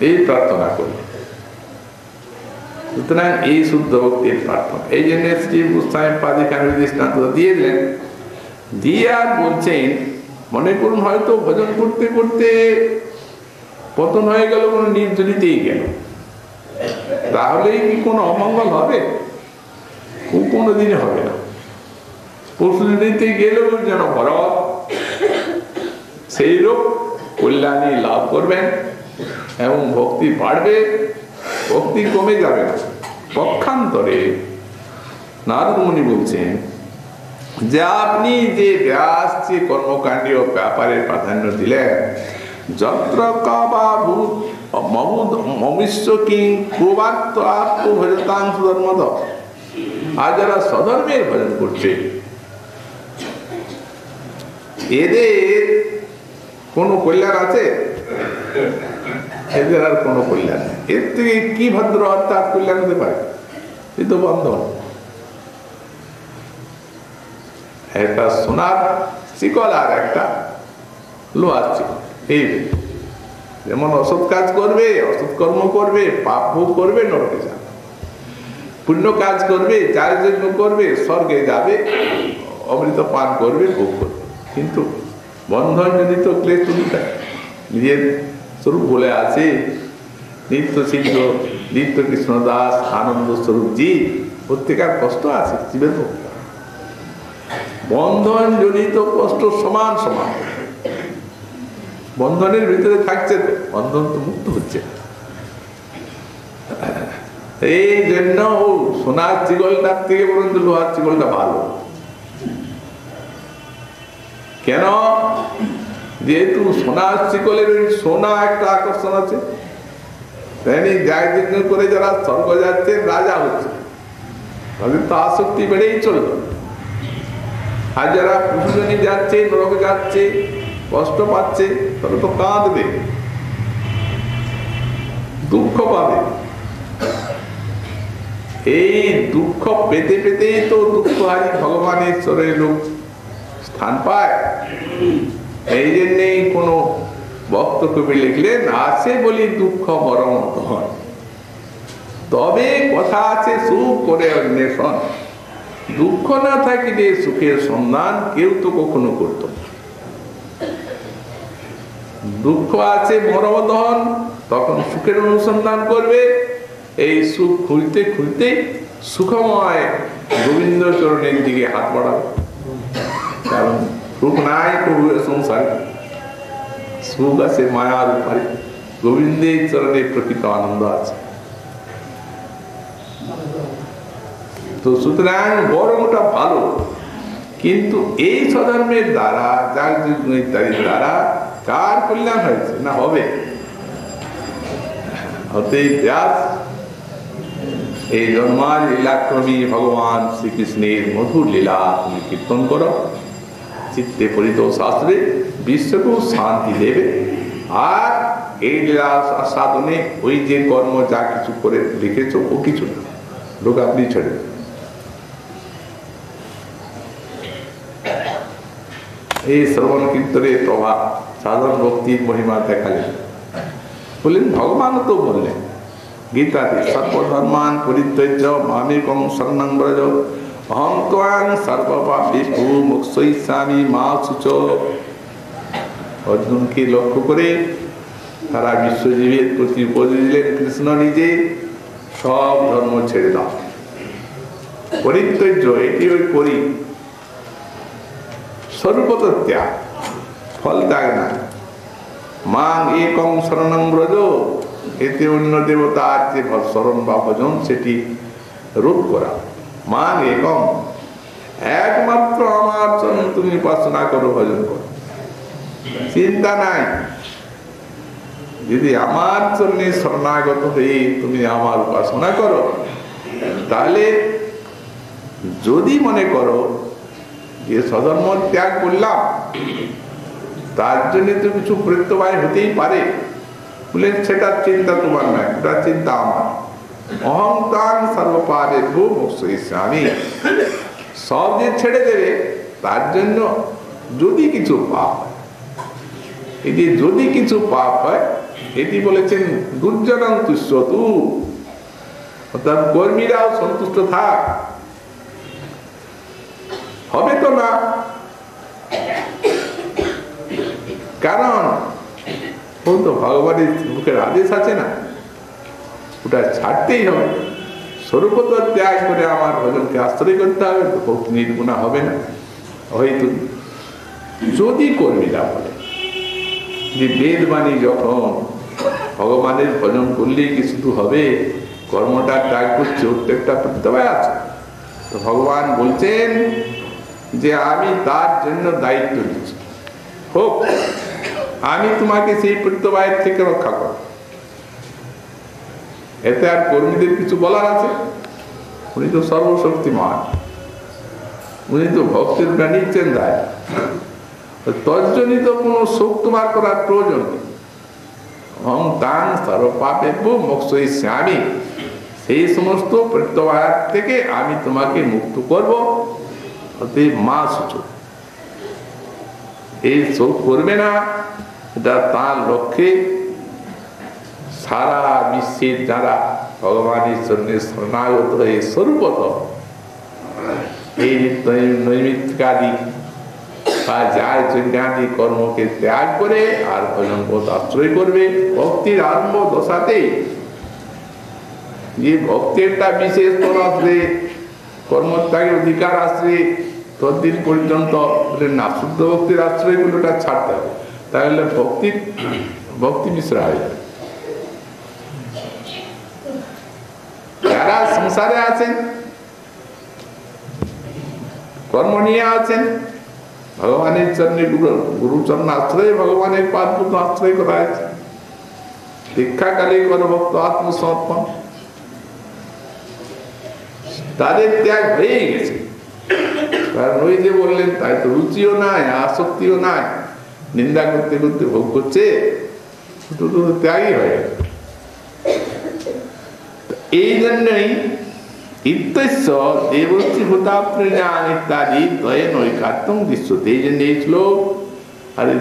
Speaker 2: এই প্রার্থনা করবে। সুতরাং এই শুদ্ধ ভক্তির প্রার্থনা। এই জন্য শ্রী গোস্বামীপাদ এখানে দৃষ্টান্ত দিয়ে দিলেন দিয়ে আর বলছেন, মনে করুন হয়তো ভজন করতে করতে পতন হয়ে গেল, কোনো নির্জরিতেই গেল, তাহলেই কি কোনো অমঙ্গল হবে? কোনোদিনই হবে না। পরশুদিতে গেলেও যেন ভরত সেই রূপ কল্যাণী লাভ করবেন এবং ভক্তি বাড়বে, ভক্তি কমে যাবে না। পক্ষান্তরে নারদ মুনি বলছেন যে আপনি যে ব্যাস যে কর্মকাণ্ডীয় ব্যাপারের প্রাধান্য দিলেন, যত্র কাবা ভূত মমিষ্য কিং প্রবাক্ত আত্মভজতাং সুধর্মদ, আর যারা স্বধর্মের ভজন করছে এদের কোনো কল্যাণ আছে? এদের আর কোনো কল্যাণ নেই। এর থেকে কি ভদ্র অর্থাৎ কল্যাণ হতে পারে? এই তো বন্ধন। একটা সোনার শিকল আর একটা লোহার শিকল, এই যেমন অসৎ কাজ করবে, অসৎ কর্ম করবে, পাপ ভোগ করবে, নরকে যাবে, পুণ্য কাজ করবে, চারিযজ্ঞ করবে, স্বর্গে যাবে, অমৃত পান করবে, ভোগ করবে। কিন্তু বন্ধন জনিত ক্লেশ নিজের স্বরূপ বলে আছে, নিত্য সিদ্ধ নিত্য কৃষ্ণ দাস আনন্দ স্বরূপ জীব, প্রত্যেকের কষ্ট আছে জীবের ভক্ত। বন্ধন জনিত কষ্ট সমান সমান, বন্ধনের ভিতরে থাকছে তো, বন্ধন তো মুক্ত হচ্ছে। এই জন্য সোনার চিগলটার থেকে বরঞ্চ লোহার চিগলটা ভালো। কেন? যেহেতু সোনার চিকলের ওই সোনা একটা আকর্ষণ আছে, তেমনি যাগযজ্ঞ করে যারা স্বর্গ যাচ্ছে, রাজা হচ্ছে, তাদের তো আসক্তি বেড়েই চলবে। আর যারা পুষজনী যাচ্ছে, নরকে যাচ্ছে, কষ্ট পাচ্ছে, তারা তো কাঁদবে, দুঃখ পাবে। এই দুঃখ পেতে পেতেই তো দুঃখহারী ভগবানের ঈশ্বরের লোক স্থান পায়। এই জন্যেই কোনো ভক্ত কবি লিখলেন, আছে বলি দুঃখ বরং হয়, তবে কথা আছে সুখ করে অন্বেষণ, দুঃখ না থাকিলে সুখের সন্ধান কেউ তো কখনো করত না। দুঃখ আছে মরমদহন, তখন সুখের অনুসন্ধান করবে। এই সুখ খুঁজতে খুঁজতে সুখময় গোবিন্দ চরণের দিকে হাত বাড়াবে। কারণ সুখ নাই প্রভুর সংসারে, সুখ আছে মায়ার উপরে, গোবিন্দের চরণে প্রকৃত আনন্দ আছে। তো সুতরাং বরংটা ভালো, কিন্তু এই স্বধর্মের দ্বারা, যাগযজ্ঞ ইত্যাদির দ্বারা কার কল্যাণ হয়েছে না হবে? অতএব ব্যাস এই জন্মার লীলাক্রমী ভগবান শ্রীকৃষ্ণের মধুর লীলা তুমি কীর্তন করো, চিত্তে পরিত শাস্ত্রে বিশ্বকেও শান্তি দেবে। আর এই লীলা সাধনে ওই যে কর্ম যা কিছু করে লিখেছ ও কিছু না, লোক আপনি ছেড়ে দেবেন। এই শ্রবণ কীর্তনের প্রভাব সাধারণ ভক্তির মহিমা দেখালেন। বললেন ভগবানও তো বললেন গীতাতে, সর্বধর্মান পরিত্যজ্য মামেকং শরণং ব্রজ অহং ত্বাং সর্বপাপেষু মোক্ষয়িষ্যামি মা শুচো। অর্জুনকে লক্ষ্য করে তারা বিশ্বজীবের প্রতি উপদেশ দিলেন, কৃষ্ণ নিজে সব ধর্ম ছেড়ে দাও, পরিত্যজ্য এটি ওই করি, স্বরূপত ত্যাগ, ফল ত্যাগ না। মাং একং শরণং ব্রজ, এতে অন্য দেবতার যে শরণ বা ভজন সেটি রোধ করা। মাং একং, একমাত্র আমার চরণ তুমি উপাসনা করো, ভজন করো, চিন্তা নাই। যদি আমার চরণে শরণাগত হয়ে তুমি আমার উপাসনা করো, তাহলে যদি মনে করো যে স্বধর্ম ত্যাগ করলাম, তার জন্য তো কিছু প্রত্যয় হতেই পারে, বলে সেটার চিন্তা তোমার নয়, ওটা চিন্তা আমার। অহং তাং সর্বপাপেষু মোক্ষয়িষ্যামি, সব যে ছেড়ে দেবে তার জন্য যদি কিছু পাপ হয়, এটি যদি কিছু পাপ হয়, এটি বলেছেন দুর্জনং তুষ্যতু, অর্থাৎ কর্মীরাও সন্তুষ্ট থাক। হবে তো না, কারণ ও তো ভগবানের মুখের আদেশ আছে না, ওটা ছাড়তেই হবে। স্বরূপত ত্যাগ করে আমার ভজনকে আশ্রয় করতে হবে, তো ভক্তি নির্গুণা হবে না। হয়তো যদি কর্মীরা বলে যে বেদবাণী যখন ভগবানের ভজন করলেই কি শুধু হবে, কর্মটা ত্যাগ করছে, ওর তো একটা প্রত্যয় আছে। তো ভগবান বলছেন যে আমি তার জন্য দায়িত্ব নিচ্ছি, হোক আমি তোমাকে সেই প্রত্যয়ের থেকে রক্ষা করব। এতে আর কর্মীদের কিছু বলার আছে? উনি তো সর্বশক্তিমান, উনি তো ভক্তের নিচ্ছেন দায়। তজ্জনিত কোনো শোক তোমার করার প্রয়োজন নেই। অহং তাং সর্বপাপেভ্য মোক্ষয়িষ্যামি, সেই সমস্ত প্রত্যয় থেকে আমি তোমাকে মুক্ত করব। অতএব মা সূচক এই শোক করবে না, এটা তার লক্ষ্যে সারা বিশ্বের যারা ভগবানের জন্য শরণাগত হয়ে স্বরূপত এই নৈমিত্তিকাদি বা যায় যজ্ঞাদি কর্মকে ত্যাগ করে আর ভজন পথ আশ্রয় করবে। ভক্তির আরম্ভ দশাতেই যে ভক্তেরটা বিশেষ স্তর আসবে, কর্মত্যাগের অধিকার আসবে, ততদিন পর্যন্ত না শুদ্ধ ভক্তির আশ্রয়গুলোটা ছাড়তে হবে, তাহলে ভক্তি মিশ্রা হয়ে যাবে। যারা সংসারে আছেন, কর্ম নিয়ে আছেন, ভগবানের চরণে গুরুচরণ আশ্রয়, ভগবানের পাদপদ্ম আশ্রয় করা হয়েছে। দীক্ষাকালে করো ভক্ত আত্মসমর্পণ, তাদের ত্যাগ হয়ে গেছে। কারণ ওই যে বললেন, তাই তো রুচিও নাই, আসক্তিও নাই, নিন্দা করতে করতে ভোগ করছে, ত্যাগই হয়ে গেছে। এই জন্যই ইত্যস্য দেবশ্রী ভূতাপ্রজ্ঞান ইত্যাদি দ্বয়ে নৈকাত্ম্যং দৃশ্যতে। এই জন্য এই শ্লোক আরে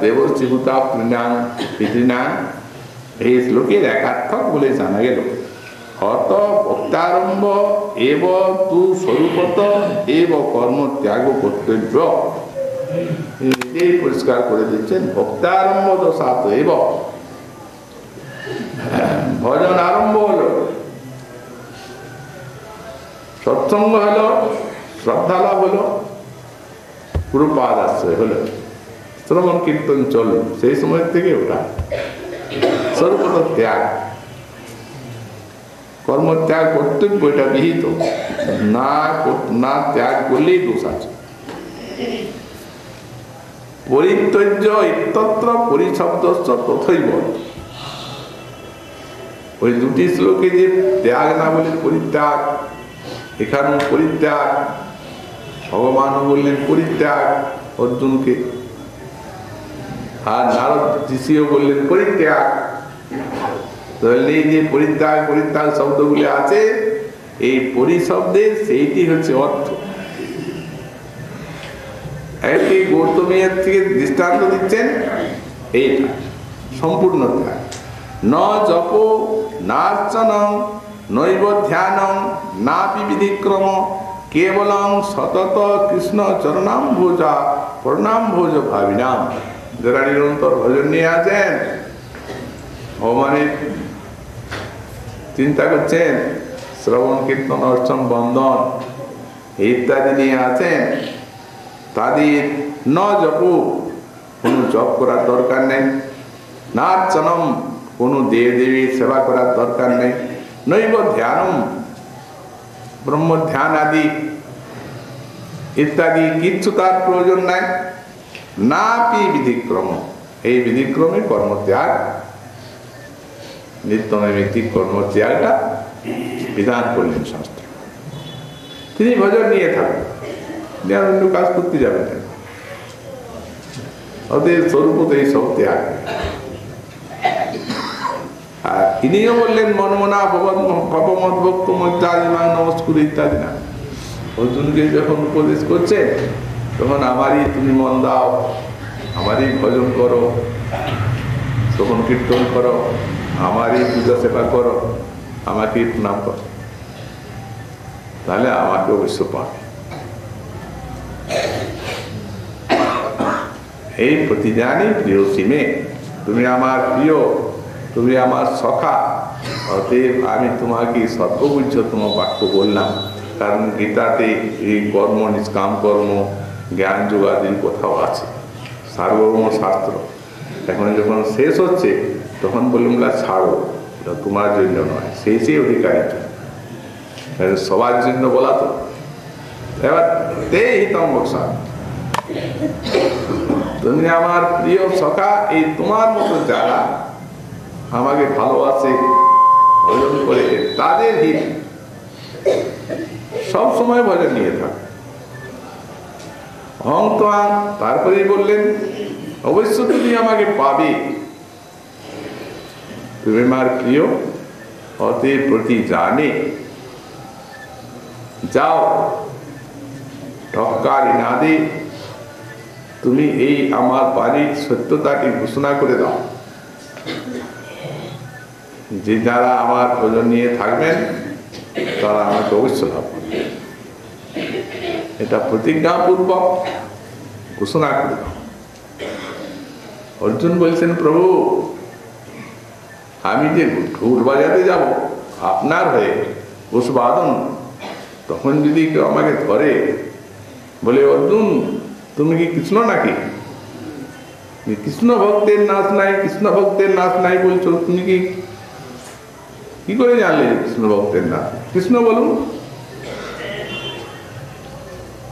Speaker 2: দেবশ্রী ভূতাপ্রজ্ঞান পিতৃনাম, এই শ্লোকের একার্থক বলে জানা গেল। অত ভক্তারম্ভ এব তু স্বরূপত এব কর্ম ত্যাগ কর্তব্য। এই পরিষ্কার করে দিচ্ছেন, ভক্তারম্ভ দশাত এব, ভজন আরম্ভ হলো, সৎসঙ্গ হলো, শ্রদ্ধা লাভ হলো, গুরুপাদ আশ্রয় হলো, শ্রবণ কীর্তন চলল, সেই সময় থেকে ওটা সর্বত ত্যাগ, কর্মত্যাগ কর্তব্য, এটা বিহিত। না ত্যাগ করলেই দোষ আছে। পরিত্যজ্য ইত্যত্র পরিশব্দস্য তথৈব। ওই দুটি শ্লোকে যে ত্যাগ না বলে পরিত্যাগ, এখানে পরিত্যাগ, ভগবানও বললেন পরিত্যাগ অর্জুনকে, আর নারদ ঋষিও বললেন পরিত্যাগ। তাহলে এই যে পরিত্যাগ পরিত্যাগ শব্দগুলি আছে, এই পরিশব্দের সেইটি হচ্ছে অর্থ। একটি গৌতমীর থেকে দৃষ্টান্ত দিচ্ছেন, এইটা সম্পূর্ণ ত্যাগ। ন জপ নার্চনং নৈব ধ্যানং নাপি বিধিক্রম কেবলং সতত কৃষ্ণ চরণাম্ভোজা প্রণাম্ভোজ ভাবিনাম। যারা নিরন্তর ভজন নিয়ে আছেন, ভগবানের চিন্তা করছেন, শ্রবণ কীর্তন অর্চন বন্ধন ইত্যাদি নিয়ে আছেন, তাদের ন জপ, কোনো জপ করার দরকার নেই, নার্চনম, কোনো দেব দেবীর সেবা করার দরকার নেই, নৈব ধ্যানম, ব্রহ্ম ধ্যান আদি ইত্যাদি কিচ্ছু তার প্রয়োজন নাই। নাপি বিধিক্রম, এই বিধিক্রমে কর্মত্যাগ, নিত্য নৈমিত্তিক কর্মত্যাগটা বিধান করলেন শাস্ত্র। তিনি ভজন নিয়ে থাকবেন, অন্য কাজ করতে যাবেন না, ওদের স্বরূপত এই সব ত্যাগ। আর তিনিও বললেন মনমনা ভবমত ভক্ত মজ্জাদিমাং নমস্কুর ইত্যাদি না। অর্জুনকে যখন উপদেশ করছে, তখন আমারই তুমি মন দাও, আমারই ভজন করো, শ্রবণ কীর্তন করো, আমারই পূজা সেবা করো, আমাকে প্রণাম করো, তাহলে আমাকে অবশ্য পাবে। এই প্রতিজানি প্রিয় সীমে, তুমি আমার প্রিয়, তুমি আমার সখা, অতএব আমি তোমাকে সর্বগুচ্ছতম বাক্য বললাম। কারণ গীতাতে এই কর্ম, নিষ্কাম কর্ম, জ্ঞান যোগাদির কথাও আছে, সার্বভৌম শাস্ত্র। এখন যখন শেষ হচ্ছে তখন বললাম ছাড়ো, এটা তোমার জন্য নয়, সেই অধিকারের জন্য, সবার জন্য বলা তো। এবার তে হিতম বক্সা, তুমি আমার প্রিয় সখা, এই তোমার মতো যারা আমাকে ভালোবাসে, ভজন করে, তাদের হিত সব সময় ভজন নিয়ে থাক। অহংত্বাং, তারপরেই বললেন অবশ্য তুমি আমাকে পাবে, তুমি আমার প্রিয়, অতএব প্রতি জানে যাও ঠক্কার ইনাদে তুমি এই আমার বাণীর সত্যতাকে ঘোষণা করে দাও, যে যারা আমার ভজন নিয়ে থাকবেন তারা আমাকে অবশ্য লাভ করবে। এটা প্রতিজ্ঞাপূর্বক ঘোষণা করে দাও। অর্জুন বলছেন, প্রভু আমি যে ঢোল বাজাতে যাব আপনার হয়ে ঘোষবাদন, তখন যদি কেউ আমাকে ধরে বলে, অর্জুন তুমি কি কৃষ্ণ নাকি? কৃষ্ণ ভক্তের নাচ নাই, কৃষ্ণ ভক্তের নাচ নাই বলছো, তুমি কি করে জানলে কৃষ্ণ ভক্তের নাচ? কৃষ্ণ বলুন।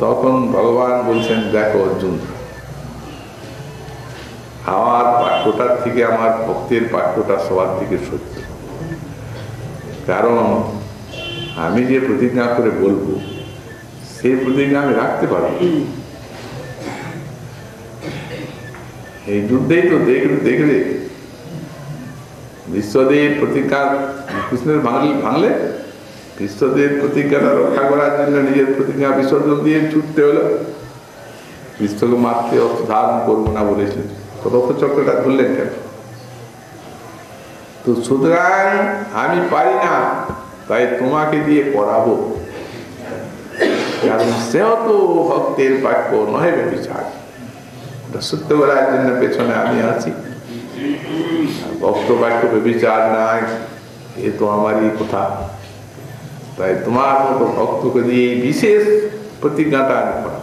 Speaker 2: তখন ভগবান বলছেন, দেখো অর্জুন, আমার বাক্যটার থেকে আমার ভক্তের বাক্যটা সবার থেকে সত্য। কারণ আমি যে প্রতিজ্ঞা করে বলবো সেই প্রতিজ্ঞা আমি রাখতে পারবো। এই যুদ্ধেই তো দেখলে বিশ্বদেব প্রতিজ্ঞা কৃষ্ণের ভাঙলে বিশ্বদেব প্রতিজ্ঞাটা রক্ষা করার জন্য নিজের প্রতিজ্ঞা বিসর্জন দিয়ে ছুটতে হলো। বিশ্বকে মারতে অস্ত্র ধারণ করবো না বলেছিলেন, রথচক্রটা ধরলেন কেন? তো সুতরাং আমি পারি না, তাই তোমাকে দিয়ে করাবো। কারণ সেও তো ভক্তের বাক্য নহে বিচার, সত্য করার জন্য পেছনে আমি আছি। ভক্ত বাক্য বিচার নাই, এ তো আমারই কথা। তাই তোমার মতো ভক্তকে দিয়ে বিশেষ প্রতিজ্ঞাটা আমি করা,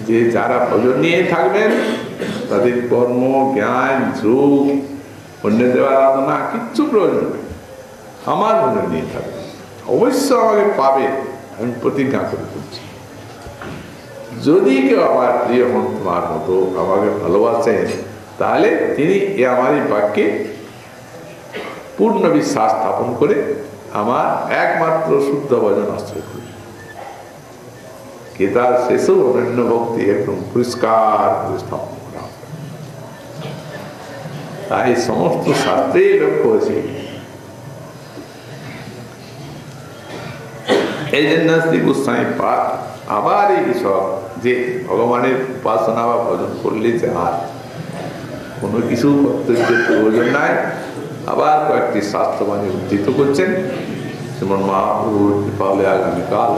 Speaker 2: যে যারা ভজন নিয়ে থাকবেন তাদের কর্ম, জ্ঞান, যোগ, অন্য দেওয়ার আরাধনা কিচ্ছু প্রয়োজন নেই, আমার ভজন নিয়ে থাকবে, অবশ্য আমাকে পাবে, আমি প্রতিজ্ঞা করে বলছি। যদি কেউ আমার প্রিয় হন, তোমার মতো আমাকে ভালোবাসেন, তাহলে তিনি আমার এই বাক্যে পূর্ণ বিশ্বাস স্থাপন করে আমার একমাত্র শুদ্ধ ভজন আশ্রয় করবে। গীতার শেষেও অনন্য ভক্তি একদম পরিষ্কার করে স্থাপন করা। তাই সমস্ত শাস্ত্রেই লক্ষ্য হয়েছে। এই জন্য শ্রী গোস্বামী পাঠ আবার এই বিষয় যে ভগবানের উপাসনা বা ভজন করলে যে আর কোনো কিছু কর্তব্যের প্রয়োজন নাই, আবার কয়েকটি শাস্ত্রবাণী উদ্ধৃত করছেন। যেমন মহাপ্রভুর কৃপা হলে আগামীকাল